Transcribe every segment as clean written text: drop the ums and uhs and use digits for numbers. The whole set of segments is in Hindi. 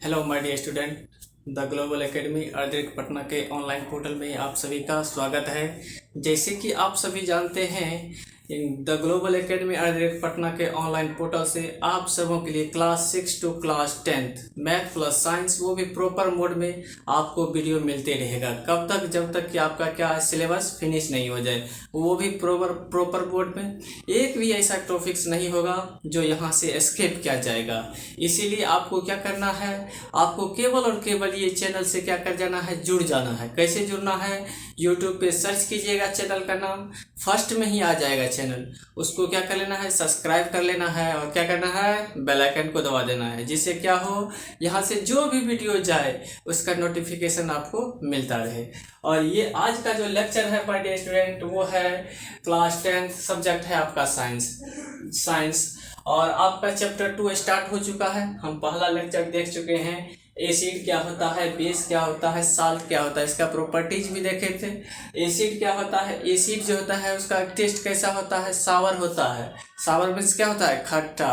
Hello my dear student, the global academy अर्धरिक पटना के ऑनलाइन पोर्टल में आप सभी का स्वागत है। जैसे कि आप सभी जानते हैं, द ग्लोबल एकेडमी अर्धरिक पटना के ऑनलाइन पोर्टल से आप सबों के लिए class 6 to class 10 math plus science वो भी प्रॉपर मोड में आपको वीडियो मिलते रहेगा। कब तक? जब तक कि आपका क्या सिलेबस फिनिश नहीं हो जाए, वो भी प्रॉपर मोड में। एक भी ऐसा टॉपिक्स नहीं होगा जो यहाँ से एस्केप किया जाएगा। इसीलिए आपको क्या करना है, आपको केवल और केवल ये चैनल से क्या कर जाना है, जुड़ जाना है। कैसे जुड़ना है? यूट्यूब पे सर्च कीजिएगा, चैनल का नाम फर्स्ट में ही आ जाएगा चैनल। उसको क्या कर लेना है, सब्सक्राइब कर लेना है और क्या करना है, बेल आइकन को दबा देना है, जिससे क्या हो, यहाँ से जो भी वीडियो जाए उसका नोटिफिकेशन आपको मिलता रहे। और ये आज का जो लेक्चर है माय डियर स्टूडेंट, वो है क्लास 10, सब्जेक्ट है आपका साइंस। और आपका चैप्टर 2 स्टार्ट हो चुका है। हम पहला लेक्चर देख चुके हैं, एसिड क्या होता है, बेस क्या होता है, साल्ट क्या होता है, इसका प्रॉपर्टीज भी देखे थे। एसिड क्या होता है, एसिड जो होता है उसका टेस्ट कैसा होता है, सावर होता है। सावर मीन्स क्या होता है, खट्टा।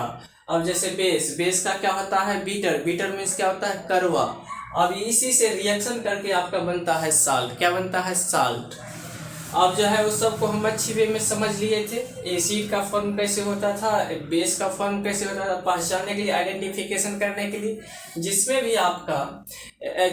अब जैसे बेस का क्या होता है, बीटर मीन्स क्या होता है, कड़वा। अब इसी से रिएक्शन करके आपका बनता है साल्ट। क्या बनता है, साल्ट। अब जो है उस सबको हम अच्छी वे में समझ लिए थे। एसिड का फॉर्म कैसे होता था, बेस का फॉर्म कैसे होता था, पहचानने के लिए, आइडेंटिफिकेशन करने के लिए। जिसमें भी आपका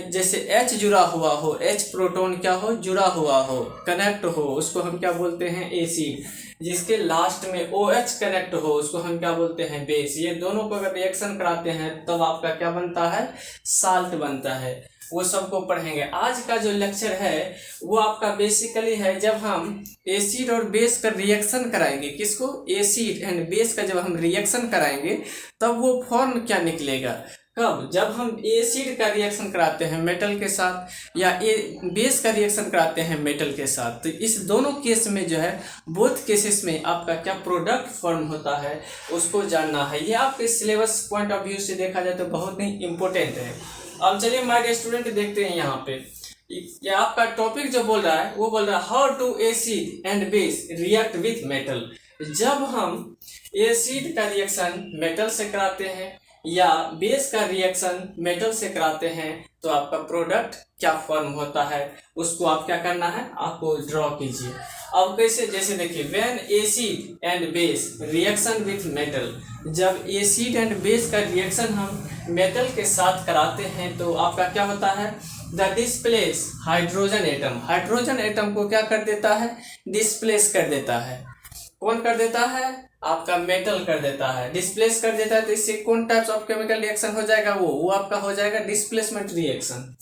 जैसे H जुड़ा हुआ हो, H प्रोटॉन क्या हो, जुड़ा हुआ हो, कनेक्ट हो, उसको हम क्या बोलते हैं, एसिड। जिसके लास्ट में OH कनेक्ट हो, उसको हम क्या बोलते हैं, बेस। ये दोनों को अगर रिएक्शन कराते हैं तब आपका क्या बनता है, साल्ट बनता है। वो सबको पढ़ेंगे। आज का जो लेक्चर है वो आपका बेसिकली है, जब हम एसिड और बेस का रिएक्शन कराएंगे। किसको? एसिड एंड बेस का जब हम रिएक्शन कराएंगे तब वो फॉर्म क्या निकलेगा। कब? जब हम एसिड का रिएक्शन कराते हैं मेटल के साथ, या बेस का रिएक्शन कराते हैं मेटल के साथ। तो इस दोनों केस में जो है, बोथ केसेस में आपका क्या प्रोडक्ट फॉर्म होता है उसको जानना है। ये आपके सिलेबस पॉइंट ऑफ व्यू से देखा जाए तो बहुत ही इंपॉर्टेंट है। अब चलिए माय डियर स्टूडेंट देखते हैं यहाँ पे, ये आपका टॉपिक जो बोल रहा है वो बोल रहा है how to acid and base react with metal. जब हम एसिड का रिएक्शन मेटल से कराते हैं या बेस का रिएक्शन मेटल से कराते हैं तो आपका प्रोडक्ट क्या फॉर्म होता है, उसको आप क्या करना है, आपको ड्रॉ कीजिए। अब कैसे? जैसे देखिए, when acid and base reaction with metal. जब एसिड एंड बेस का रिएक्शन हम मेटल के साथ कराते हैं तो आपका क्या होता है, the displace hydrogen atom. Hydrogen atom को क्या कर देता है, डिस्प्लेस कर देता है। कौन कर देता है? आपका मेटल कर देता है, डिस्प्लेस कर देता है। तो इससे कौन टाइप्स ऑफ केमिकल रिएक्शन हो जाएगा, वो आपका हो जाएगा displacement reaction.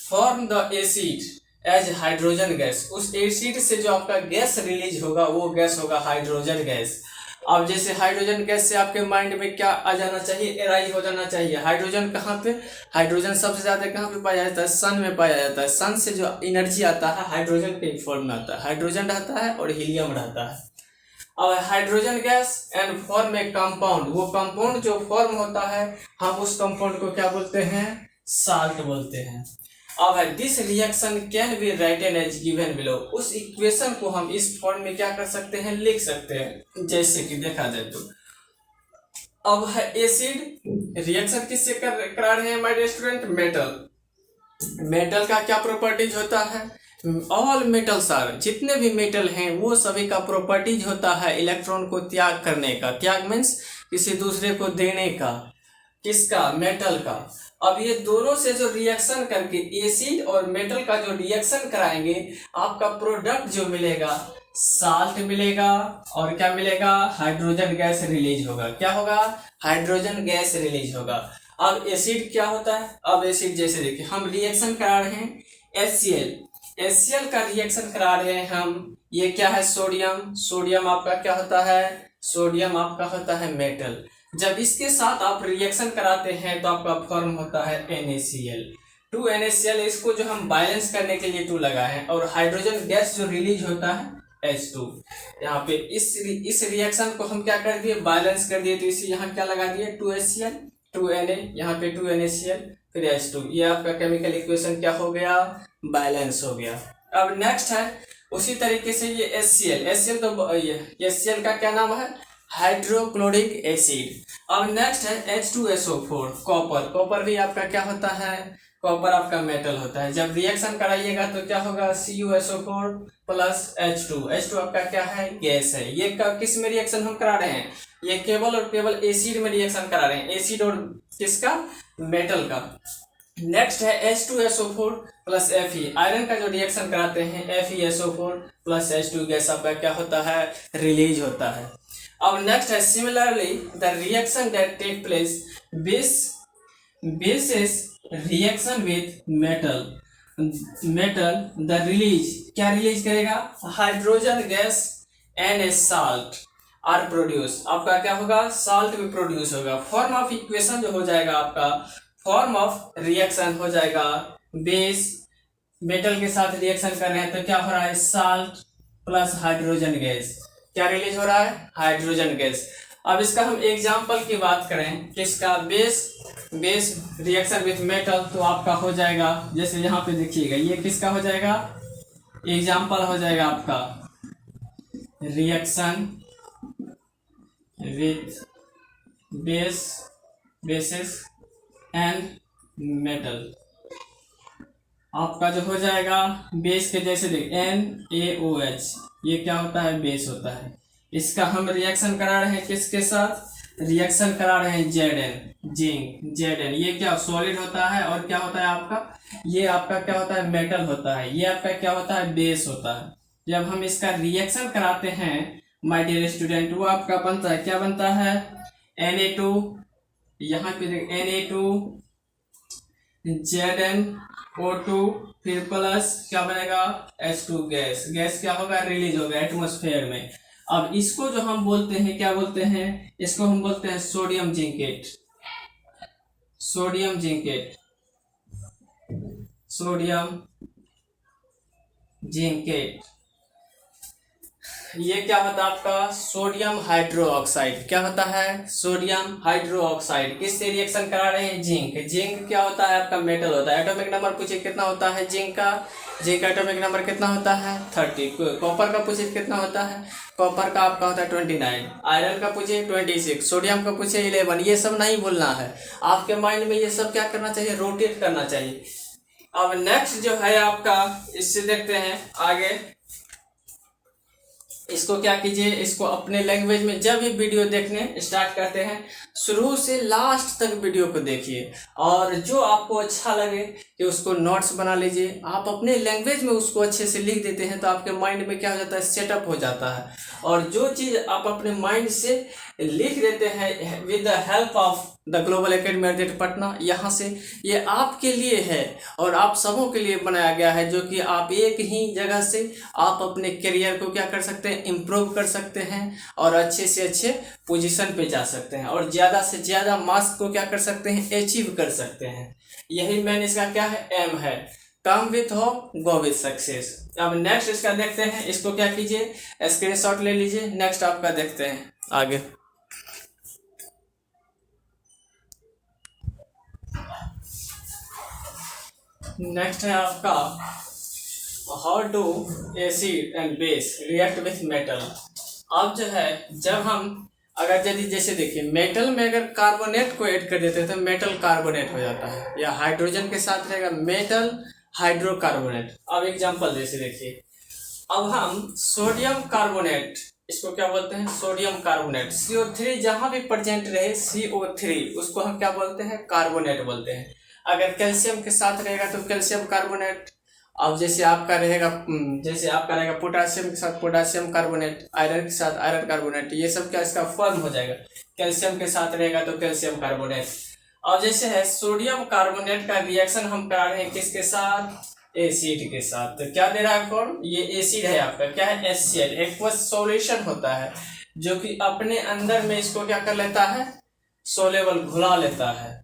Form the acid as hydrogen gas. उस एसिड से जो आपका गैस रिलीज होगा वो गैस होगा हाइड्रोजन गैस। अब जैसे हाइड्रोजन गैस से आपके माइंड में क्या आ जाना चाहिए, एराई हो जाना चाहिए। हाइड्रोजन कहाँ पे? हाइड्रोजन सबसे ज्यादा कहाँ पे पाया जाता है, सन में पाया जाता है। सन से जो एनर्जी आता है हाइड्रोजन के फॉर्म में आता है। हाइड्रोजन रहता है और हीलियम रहता है। अब hydrogen gas and form A compound. वो कंपाउंड जो फॉर्म होता है हम उस कंपाउंड को क्या बोलते हैं, साल्ट बोलते हैं। अब है this reaction can be written as given below. उस इक्वेशन को हम इस फॉर्म में क्या कर सकते हैं, लिख सकते हैं। जैसे कि देखा जाए तो अब है एसिड रिएक्शन किससे करा रहे हैं माय डियर स्टूडेंट, मेटल का क्या प्रॉपर्टीज होता है, ऑल मेटल्स आर, जितने भी मेटल हैं वो सभी का प्रॉपर्टीज होता है इलेक्ट्रॉन को त्याग करने का। त्याग मीन्स किसी दूसरे को देने का। किसका? मेटल का। अब ये दोनों से जो रिएक्शन करके एसिड और मेटल का जो रिएक्शन कराएंगे आपका प्रोडक्ट जो मिलेगा साल्ट मिलेगा। और क्या मिलेगा, हाइड्रोजन गैस रिलीज होगा। क्या होगा, हाइड्रोजन गैस रिलीज होगा। अब एसिड क्या होता है, अब एसिड जैसे देखिए हम रिएक्शन करा रहे हैं HCl का रिएक्शन करा रहे हैं हम। ये क्या है, सोडियम आपका क्या होता है, सोडियम आपका होता है मेटल। जब इसके साथ आप रिएक्शन कराते हैं तो आपका फॉर्म होता है NaCl। 2NaCl, इसको जो हम बैलेंस करने के लिए 2 लगाए हैं। और हाइड्रोजन गैस जो रिलीज होता है H2। यहाँ पे इस रिएक्शन को हम क्या कर दिए, बैलेंस कर दिए। तो इसे यहाँ क्या लगा दिए, 2HCl 2Na, यहाँ पे 2NaCl फिर H2। ये आपका केमिकल इक्वेशन क्या हो गया, बैलेंस हो गया। अब नेक्स्ट है उसी तरीके से ये HCl तो ये HCl का क्या नाम है, हाइड्रोक्लोरिक एसिड। अब नेक्स्ट है H2SO4 कॉपर। कॉपर भी आपका क्या होता है, कॉपर आपका मेटल होता है। जब रिएक्शन कराइएगा तो क्या होगा, CuSO4 प्लस H2। H2 आपका क्या है, गैस है। ये किस में रिएक्शन हम करा रहे हैं, ये केवल और केवल एसिड में रिएक्शन करा रहे हैं, एसिड और किसका, मेटल का। नेक्स्ट है H2SO4 प्लस Fe। आयरन का जो रिएक्शन कराते हैं FeSO4 प्लस H2 गैस आपका क्या होता है, रिलीज होता है। अब नेक्स्ट है similarly the reaction that take place basis reaction with metal the release, क्या रिलीज करेगा, hydrogen gas and a salt are produce. आपका क्या होगा, साल्ट भी प्रोड्यूस होगा। फॉर्म ऑफ इक्वेशन जो हो जाएगा आपका, फॉर्म ऑफ रिएक्शन हो जाएगा, बेस मेटल के साथ रिएक्शन कर रहे हैं तो क्या हो रहा है, साल्ट प्लस हाइड्रोजन गैस, क्या रिलीज हो रहा है, हाइड्रोजन गैस। अब इसका हम एग्जांपल की बात करें, किसका, बेस रिएक्शन विथ मेटल, तो आपका हो जाएगा, जैसे यहाँ पे देखिएगा, ये किसका हो जाएगा, एग्जांपल हो जाएगा आपका reaction with basis and metal. आपका जो हो जाएगा बेस के जैसे देख NaOH, ये क्या होता है, बेस होता है। इसका हम रिएक्शन करा रहे हैं किसके साथ, रिएक्शन करा रहे हैं जिंक Zn। ये क्या सॉलिड होता है और क्या होता है आपका, ये आपका क्या होता है, मेटल होता है। ये आपका क्या होता है, बेस होता है। जब हम इसका रिएक्शन कराते हैं माय डियर स्टूडेंट, वो आपका बनता है, क्या बनता है, Na2, यहाँ पे देख Na2 ZnO2 फिर प्लस क्या बनेगा, H2 गैस क्या होगा, रिलीज होगा एटमॉस्फेयर में। अब इसको जो हम बोलते हैं, क्या बोलते हैं, इसको हम बोलते हैं सोडियम जिंकेट। ये क्या होता है आपका, सोडियम हाइड्रोक्साइड। क्या होता है, सोडियम हाइड्रोक्साइड। किससे रिएक्शन करा रहे हैं, जिंक क्या होता है आपका, मेटल होता है। एटॉमिक नंबर पूछिए कितना होता है जिंक का एटॉमिक नंबर कितना होता है, 30। कॉपर का पूछिए कितना होता है, कॉपर का आपका होता है 29। आयरन का पूछिए 26। सोडियम का पूछिए 11। ये सब नहीं भूलना है, आपके माइंड में ये सब क्या करना चाहिए, रोटेट करना चाहिए। अब नेक्स्ट जो है आपका, इससे देखते हैं आगे। इसको क्या कीजिए, इसको अपने लैंग्वेज में जब भी वीडियो देखने स्टार्ट करते हैं, शुरू से लास्ट तक वीडियो को देखिए, और जो आपको अच्छा लगे कि उसको नोट्स बना लीजिए। आप अपने लैंग्वेज में उसको अच्छे से लिख देते हैं तो आपके माइंड में क्या हो जाता है, सेटअप हो जाता है। और जो चीज़ आप अपने माइंड से लिख देते हैं with the help of the global academy at Patna, यहाँ से ये आपके लिए है और आप सबों के लिए बनाया गया है, जो कि आप एक ही जगह से आप अपने करियर को क्या कर सकते हैं, इम्प्रूव कर सकते हैं और अच्छे से अच्छे पोजीशन पे जा सकते हैं और ज़्यादा से ज़्यादा मार्क्स को क्या कर सकते हैं, अचीव कर सकते हैं। यही मेन इसका क्या है, एम है, come with hope go with success. अब नेक्स्ट इसका देखते हैं, इसको क्या कीजिए, स्क्रीनशॉट ले लीजिए। नेक्स्ट आपका देखते हैं आगे। नेक्स्ट है आपका how do acid and base react with metal. अब जो है, जब हम अगर यदि जैसे देखिए, मेटल में अगर कार्बोनेट को ऐड कर देते हैं तो मेटल कार्बोनेट हो जाता है, या हाइड्रोजन के साथ रहेगा मेटल हाइड्रोकार्बोनेट। अब एग्जांपल जैसे देखिए, अब हम सोडियम कार्बोनेट, इसको क्या बोलते हैं, सोडियम कार्बोनेट। CO3 जहां भी प्रेजेंट रहे, CO3 उसको हम क्या बोलते हैं, कार्बोनेट बोलते हैं। अगर कैल्शियम के साथ रहेगा तो कैल्शियम कार्बोनेट। अब जैसे आपका रहेगा पोटासियम के साथ पोटासियम कार्बोनेट, आयरन के साथ आयरन कार्बोनेट, ये सब क्या इसका फॉर्म हो जाएगा। कैल्शियम के साथ रहेगा तो कैल्शियम कार्बोनेट। अब जैसे है सोडियम कार्बोनेट का रिएक्शन हम करा रहे हैं किसके साथ, एसिड के साथ, तो क्या दे रहा है फॉर्म, ये एसिड है आपका, क्या है, HCl। एक्वस सॉल्यूशन होता है जो कि अपने अंदर में इसको क्या कर लेता है, सोलेबल घुला लेता है,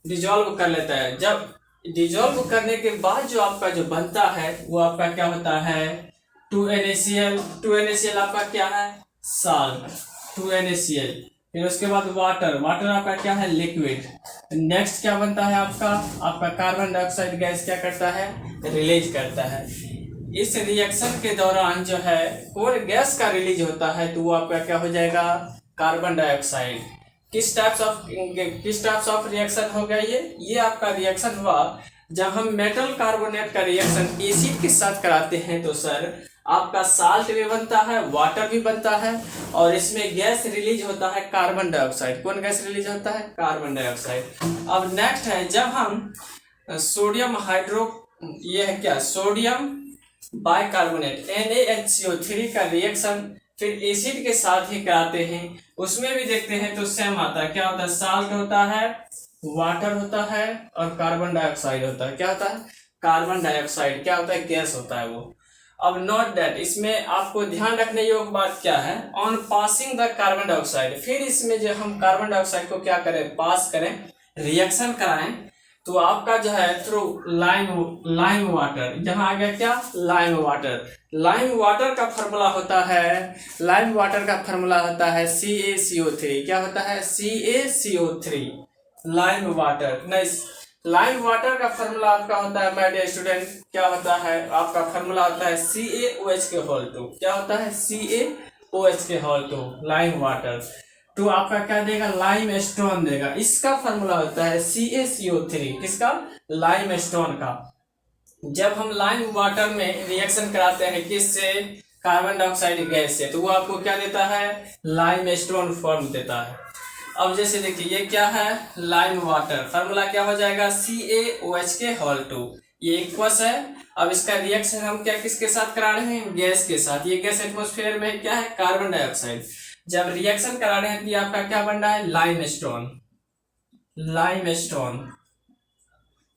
डिजोल्व कर लेता है। जब डिजोल्व करने के बाद जो आपका जो बनता है वो आपका क्या होता है, 2NaCl आपका क्या है, साल्ट, 2NaCl। फिर उसके बाद वाटर आपका क्या है, लिक्विड। नेक्स्ट क्या बनता है आपका कार्बन डाइऑक्साइड गैस क्या करता है, रिलीज करता है। इस रिएक्शन के दौरान जो है कौन गैस का रिलीज होता है, तो वो आपका क्या हो जाएगा, कार्बन डाइऑक्साइड। किस टाइप्स ऑफ रिएक्शन हो गया ये आपका रिएक्शन हुआ जब हम मेटल कार्बोनेट का रिएक्शन एसिड के साथ कराते हैं तो सर आपका साल्ट भी बनता है, वाटर भी बनता है और इसमें गैस रिलीज होता है कार्बन डाइऑक्साइड। कौन गैस रिलीज होता है? Carbon dioxide. अब नेक्स्ट है जब हम सोडियम ये है क्या, सोडियम बाइकार्बोनेट NaHCO3 का रिएक्शन फिर एसिड के साथ ही कराते हैं, उसमें भी देखते हैं तो सेम आता है। क्या होता है? साल्ट होता है, वाटर होता है और कार्बन डाइऑक्साइड होता है। क्या होता है? कार्बन डाइऑक्साइड क्या होता है? गैस होता है वो। अब नोट दैट, इसमें आपको ध्यान रखने योग्य बात क्या है, on passing the carbon dioxide, फिर इसमें जो हम कार्बन डाइऑक्साइड को क्या करें, पास करें, रिएक्शन कराएं, तो आपका जो है थ्रू लाइम वाटर, यहाँ आ गया क्या, लाइम वाटर। लाइम वाटर का फार्मूला होता है, लाइम वाटर का फार्मूला होता है CaCO3। क्या होता है? CaCO3। लाइम वाटर नहीं, लाइम वाटर का फार्मूला आपका होता है माय डियर स्टूडेंट, क्या होता है आपका फार्मूला होता है CaOH2। क्या होता है? CaOH2, lime water. तो आपका क्या देगा? लाइम स्टोन देगा। इसका फार्मूला होता है CaCO3। किसका? लाइम स्टोन का। जब हम लाइम वाटर में रिएक्शन कराते हैं किससे? कार्बन डाइऑक्साइड गैस से, तो वो आपको क्या देता है? लाइम स्टोन फॉर्म देता है। अब जैसे देखिए ये क्या है, लाइम वाटर, फार्मूला क्या हो जाएगा? CaOH2, ये इक्वस है। अब इसका रिएक्शन हम क्या किसके साथ करा रहे हैं? गैस के साथ। ये गैस एटमॉस्फेयर में क्या है? Carbon dioxide. जब रिएक्शन करा रहे हैं तो ये आपका क्या बन रहा है? Lime stone, lime stone.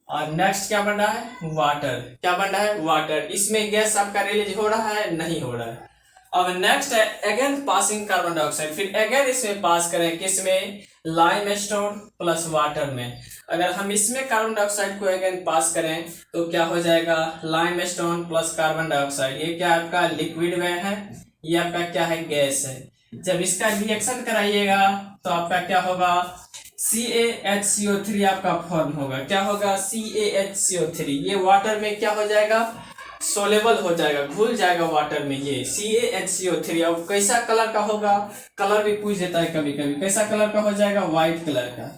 और नेक्स्ट क्या बन रहा है? वाटर। क्या बन रहा है? वाटर। इसमें गैस आपका रिलीज हो रहा है? नहीं हो रहा है। अब नेक्स्ट है अगेन पासिंग कार्बन डाइऑक्साइड, फिर अगेन इसमें पास करें, किसमें? लाइम स्टोन प्लस वाटर में। अगर हम इसमें कार्बन डाइऑक्साइड को अगेन पास करें तो क्या हो जाएगा? Lime stone plus carbon dioxide. ये क्या आपका लिक्विड में है, ये आपका क्या है? गैस है। जब इसका रिएक्शन कराइएगा तो आपका क्या होगा? CaHCO3 आपका फॉर्म होगा। क्या होगा? CaHCO3। ये वाटर में क्या हो जाएगा? सोलेबल हो जाएगा, घुल जाएगा वाटर में ये CaHCO3। अब कैसा कलर का होगा? कलर भी पूछ देता है कभी कभी। कैसा कलर का हो जाएगा? व्हाइट कलर का।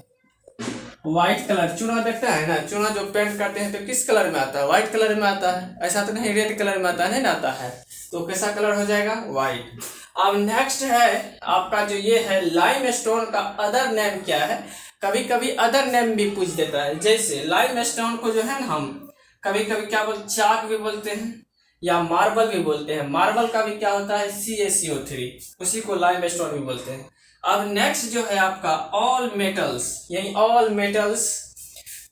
व्हाइट कलर, चूना देखता है ना, चूना जो पेंट करते हैं तो किस कलर में आता है? व्हाइट कलर में आता है। ऐसा तो नहीं रेड कलर में आता है, नहीं ना आता है। तो कैसा कलर हो जाएगा? व्हाइट। अब नेक्स्ट है आपका जो ये है लाइम स्टोन का अदर नेम क्या है? कभी कभी अदर नेम भी पूछ देता है। जैसे लाइम स्टोन को जो है ना हम कभी कभी क्या बोलते, चाक भी बोलते हैं या मार्बल भी बोलते हैं। मार्बल का भी क्या होता है? CaCO3, उसी को लाइम स्टोन भी बोलते हैं। अब नेक्स्ट जो है आपका ऑल मेटल्स, यानी ऑल मेटल्स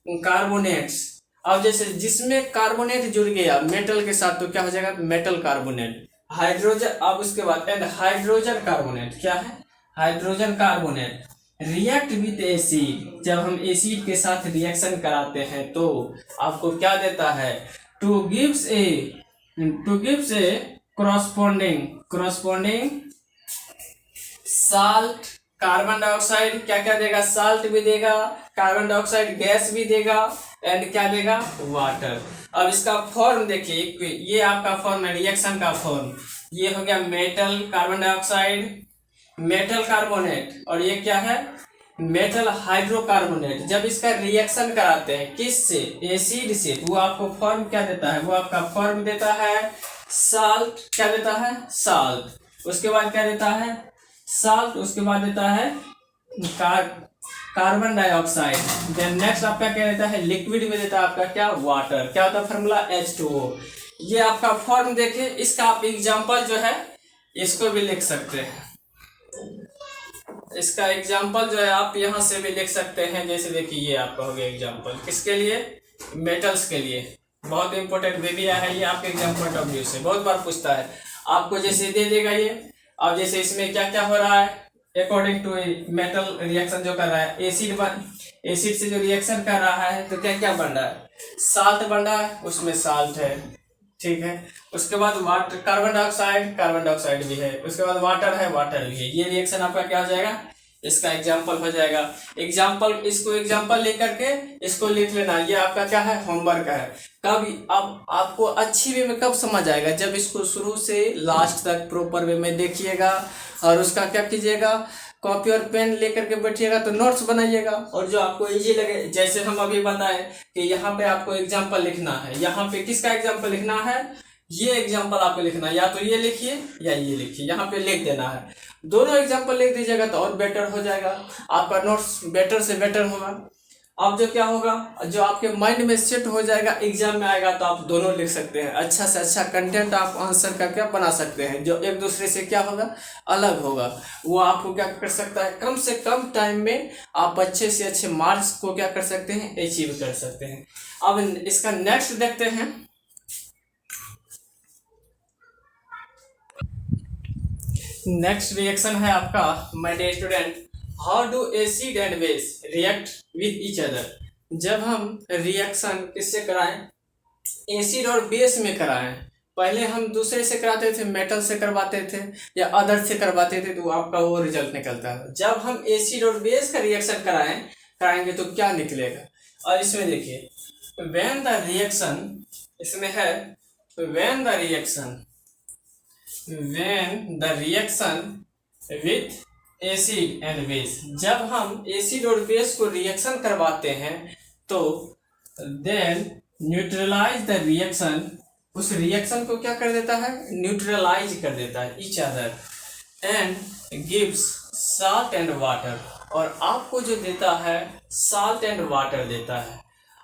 कार्बोनेट्स। अब जैसे जिसमें कार्बोनेट जुड़ गया मेटल के साथ तो क्या हो जाएगा? Metal carbonate. हाइड्रोजन, अब उसके बाद एंड हाइड्रोजन कार्बोनेट। क्या है? Hydrogen carbonate. React with acid, जब हम एसिड के साथ रिएक्शन कराते हैं तो आपको क्या देता है? टू गिव्स ए corresponding साल्ट, कार्बन डाइऑक्साइड क्या क्या देगा? साल्ट भी देगा, कार्बन डाइऑक्साइड गैस भी देगा एंड क्या देगा? वाटर। अब इसका फॉर्म देखिए, ये आपका फॉर्म है रिएक्शन का फॉर्म। ये हो गया metal carbon dioxide, metal carbonate, और ये क्या है? Metal hydrocarbonate. जब इसका रिएक्शन कराते हैं किससे? एसिड से, वो आपको फॉर्म क्या देता है? वो आपका फॉर्म देता है साल्ट। क्या देता है? साल्ट। उसके बाद क्या देता है? साल्ट। उसके बाद देता है कार्बन डाइऑक्साइड। देन नेक्स्ट आपका क्या देता है? लिक्विड में देता है आपका क्या? वाटर। क्या होता है फॉर्मूला? H2O। ये आपका फॉर्म देखिए, इसका आप एग्जांपल जो है इसको भी लिख सकते हैं। इसका एग्जांपल जो है आप यहाँ से भी लिख सकते हैं। जैसे देखिए ये आपका हो गया एग्जांपल, किसके लिए? मेटल्स के लिए। बहुत इंपॉर्टेंट वेबिया है ये, आपके एग्जाम पॉइंट ऑफ व्यू से बहुत बार पूछता है आपको। जैसे दे देगा ये, अब जैसे इसमें क्या क्या हो रहा है अकॉर्डिंग टू मेटल रिएक्शन जो कर रहा है, एसिड से जो रिएक्शन कर रहा है तो क्या क्या बन रहा है? साल्ट बन रहा है, उसमें साल्ट है, ठीक है। उसके बाद वाटर, कार्बन डाइऑक्साइड भी है। उसके बाद वाटर है, वाटर भी है। ये रिएक्शन आपका क्या हो जाएगा? इसका एग्जाम्पल हो जाएगा। एग्जाम्पल, इसको एग्जाम्पल लेकर के इसको लिख लेना। ये आपका क्या है? होमवर्क है। कब अब आपको अच्छी वे में कब समझ आएगा? जब इसको शुरू से लास्ट तक प्रॉपर वे में देखिएगा और उसका क्या कीजिएगा? कॉपी और पेन लेकर के बैठिएगा तो नोट्स बनाइएगा, और जो आपको इजी लगे, जैसे हम अभी बताएं कि यहाँ पे आपको एग्जाम्पल लिखना है, यहाँ पे किसका एग्जाम्पल लिखना है, ये एग्जाम्पल आपको लिखना है, या तो ये लिखिए या ये लिखिए, यहाँ पे लिख देना है। दोनों एग्जाम्पल लिख दीजिएगा तो और बेटर हो जाएगा, आपका नोट्स बेटर से बेटर होगा। अब जो क्या होगा, जो आपके माइंड में सेट हो जाएगा, एग्जाम में आएगा तो आप दोनों लिख सकते हैं, अच्छा से अच्छा कंटेंट आप आंसर का क्या बना सकते हैं, जो एक दूसरे से क्या होगा, अलग होगा। वो आपको क्या कर सकता है, कम से कम टाइम में आप अच्छे से अच्छे मार्क्स को क्या कर सकते हैं, अचीव कर सकते हैं। अब इसका नेक्स्ट देखते हैं। नेक्स्ट रिएक्शन है आपका my dear student, how do acid and base react with each other. जब हम रिएक्शन किससे कराएं, एसिड और बेस में कराएं। पहले हम दूसरे से कराते थे, मेटल से करवाते थे या अदर से करवाते थे, तो आपका वो रिजल्ट निकलता है। जब हम एसिड और बेस का रिएक्शन कराएंगे तो क्या निकलेगा, और इसमें देखिए व्हेन द रिएक्शन, इसमें है when the reaction with acid and base, जब हम एसिड और बेस को रिएक्शन करवाते हैं तो देन न्यूट्रलाइज द रिएक्शन, उस रिएक्शन को क्या कर देता है, न्यूट्रलाइज कर देता है each other, and gives salt and water, और आपको जो देता है साल्ट एंड वाटर देता है।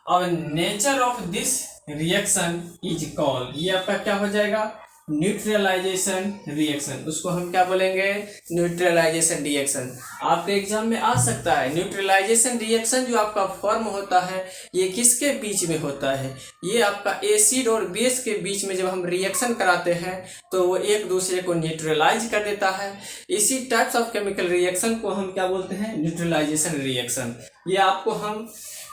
अब nature of this reaction is called, ये आपका क्या हो जाएगा, न्यूट्रलाइजेशन रिएक्शन, उसको हम क्या बोलेंगे, न्यूट्रलाइजेशन रिएक्शन। आपके एग्जाम में आ सकता है न्यूट्रलाइजेशन रिएक्शन, जो आपका फॉर्म होता है ये किसके बीच में होता है, ये आपका एसिड और बेस के बीच में जब हम रिएक्शन कराते हैं तो वो एक दूसरे को न्यूट्रलाइज कर देता है। इसी टाइप्स ऑफ केमिकल रिएक्शन को हम क्या बोलते हैं, न्यूट्रलाइजेशन रिएक्शन। ये आपको हम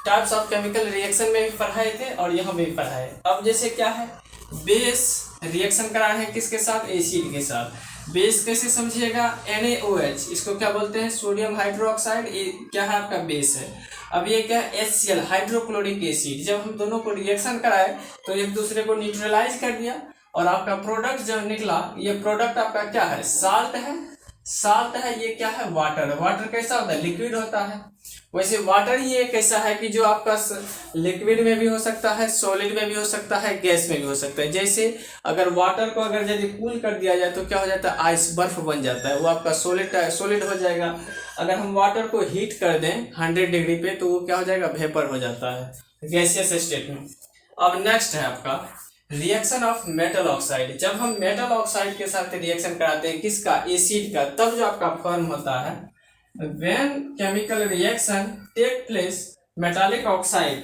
टाइप्स ऑफ केमिकल रिएक्शन में भी पढ़ाए थे और यहाँ भी पढ़ाए। अब जैसे क्या है, बेस रिएक्शन करा है किसके साथ, एसिड के साथ। बेस कैसे समझिएगा, NaOH, इसको क्या बोलते हैं, सोडियम हाइड्रोक्साइड, ये क्या है आपका बेस है। अब ये क्या है, HCl हाइड्रोक्लोरिक एसिड। जब हम दोनों को रिएक्शन कराए तो एक दूसरे को न्यूट्रलाइज कर दिया, और आपका प्रोडक्ट जो निकला, ये प्रोडक्ट आपका क्या है, साल्ट है। साल्ट है, ये क्या है, वाटर। वाटर कैसा होता है, लिक्विड होता है। वैसे वाटर ही एक ऐसा है कि जो आपका लिक्विड में भी हो सकता है, सॉलिड में भी हो सकता है, गैस में भी हो सकता है। जैसे अगर वाटर को अगर यदि कूल कर दिया जाए तो क्या हो जाता है, आइस, बर्फ बन जाता है, वो आपका सॉलिड हो जाएगा। अगर हम वाटर को हीट कर दें 100 डिग्री पे तो वो क्या हो जाएगा, वेपर हो जाता है, गैसियस स्टेट में। अब नेक्स्ट है आपका रिएक्शन ऑफ मेटल ऑक्साइड। जब हम मेटल ऑक्साइड के साथ रिएक्शन कराते हैं किसका, एसिड का, तब जो आपका फॉर्म होता है, when chemical reaction take place metallic oxide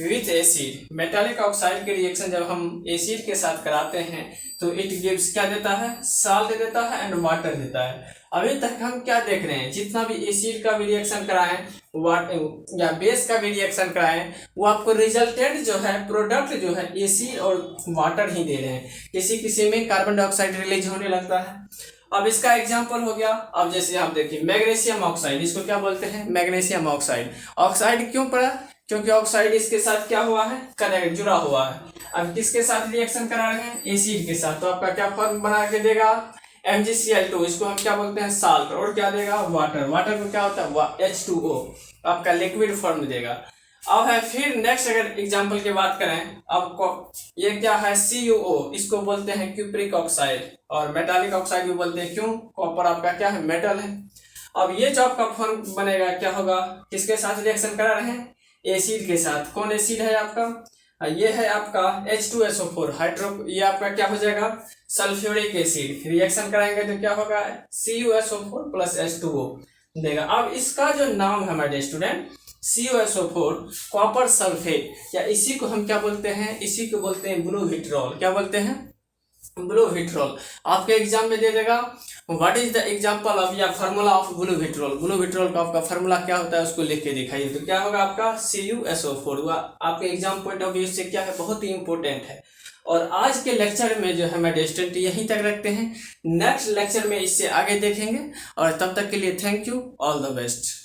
with acid, metallic oxide के रिएक्शन जब हम एसिड के साथ कराते हैं तो इट गिव्स क्या देता है, साल्ट देता है एंड वाटर देता है। अभी तक हम क्या देख रहे हैं, जितना भी एसिड का भी रिएक्शन कराएं या बेस का भी रिएक्शन कराएं, वो आपको रिजल्टेंट जो है, प्रोडक्ट जो है, एसिड और वाटर ही दे रहे हैं। किसी किसी में कार्बन डाइऑक्साइड रिलीज होने लगता है। अब इसका एग्जांपल हो गया, अब जैसे आप देखिए मैग्नीशियम ऑक्साइड, इसको क्या बोलते हैं, मैग्नीशियम ऑक्साइड। ऑक्साइड क्यों पड़ा, क्योंकि ऑक्साइड इसके साथ क्या हुआ है, कनेक्ट, जुड़ा हुआ है। अब किसके साथ रिएक्शन करा रहे हैं, एसिड के साथ, तो आपका क्या फॉर्म बना के देगा, MgCl2, इसको हम क्या बोलते हैं, साल्ट, और क्या देगा, वाटर। वाटर को क्या होता है, H2O, आपका लिक्विड फॉर्म देगा। अब है फिर नेक्स्ट, अगर एग्जांपल की बात करें, अब ये क्या है, CuO, इसको बोलते हैं क्यूप्रिक ऑक्साइड, और मेटालिक ऑक्साइड भी बोलते हैं, क्यों, कॉपर आपका क्या है, मेटल है। अब ये जो आपका फॉर्म बनेगा क्या होगा, किसके साथ रिएक्शन करा रहे हैं, एसिड के साथ। कौन एसिड है आपका, ये है आपका H2SO4 हाइड्रो, ये आपका क्या हो जाएगा, सल्फ्यूरिक एसिड। रिएक्शन कराएंगे तो क्या होगा, CuSO4 प्लस H2O देगा। अब इसका जो नाम है हमारे स्टूडेंट, CuSO4 कॉपर सल्फेट, या इसी को हम क्या बोलते हैं, इसी को बोलते हैं ब्लू विट्रॉल। क्या बोलते हैं, ब्लू विट्रॉल। आपके एग्जाम में दे देगा what is the example of या formula of blue vitriol. Blue vitriol का आपका फार्मूला क्या होता है, उसको लिख के दिखाइए, तो क्या होगा आपका CuSO4 हुआ। आपके एग्जाम पॉइंट ऑफ व्यू से क्या है, बहुत ही इंपॉर्टेंट है। और आज के लेक्चर में जो है हमारे स्टूडेंट यहीं तक रखते हैं, नेक्स्ट लेक्चर में इससे आगे देखेंगे, और तब तक के लिए thank you, all the best.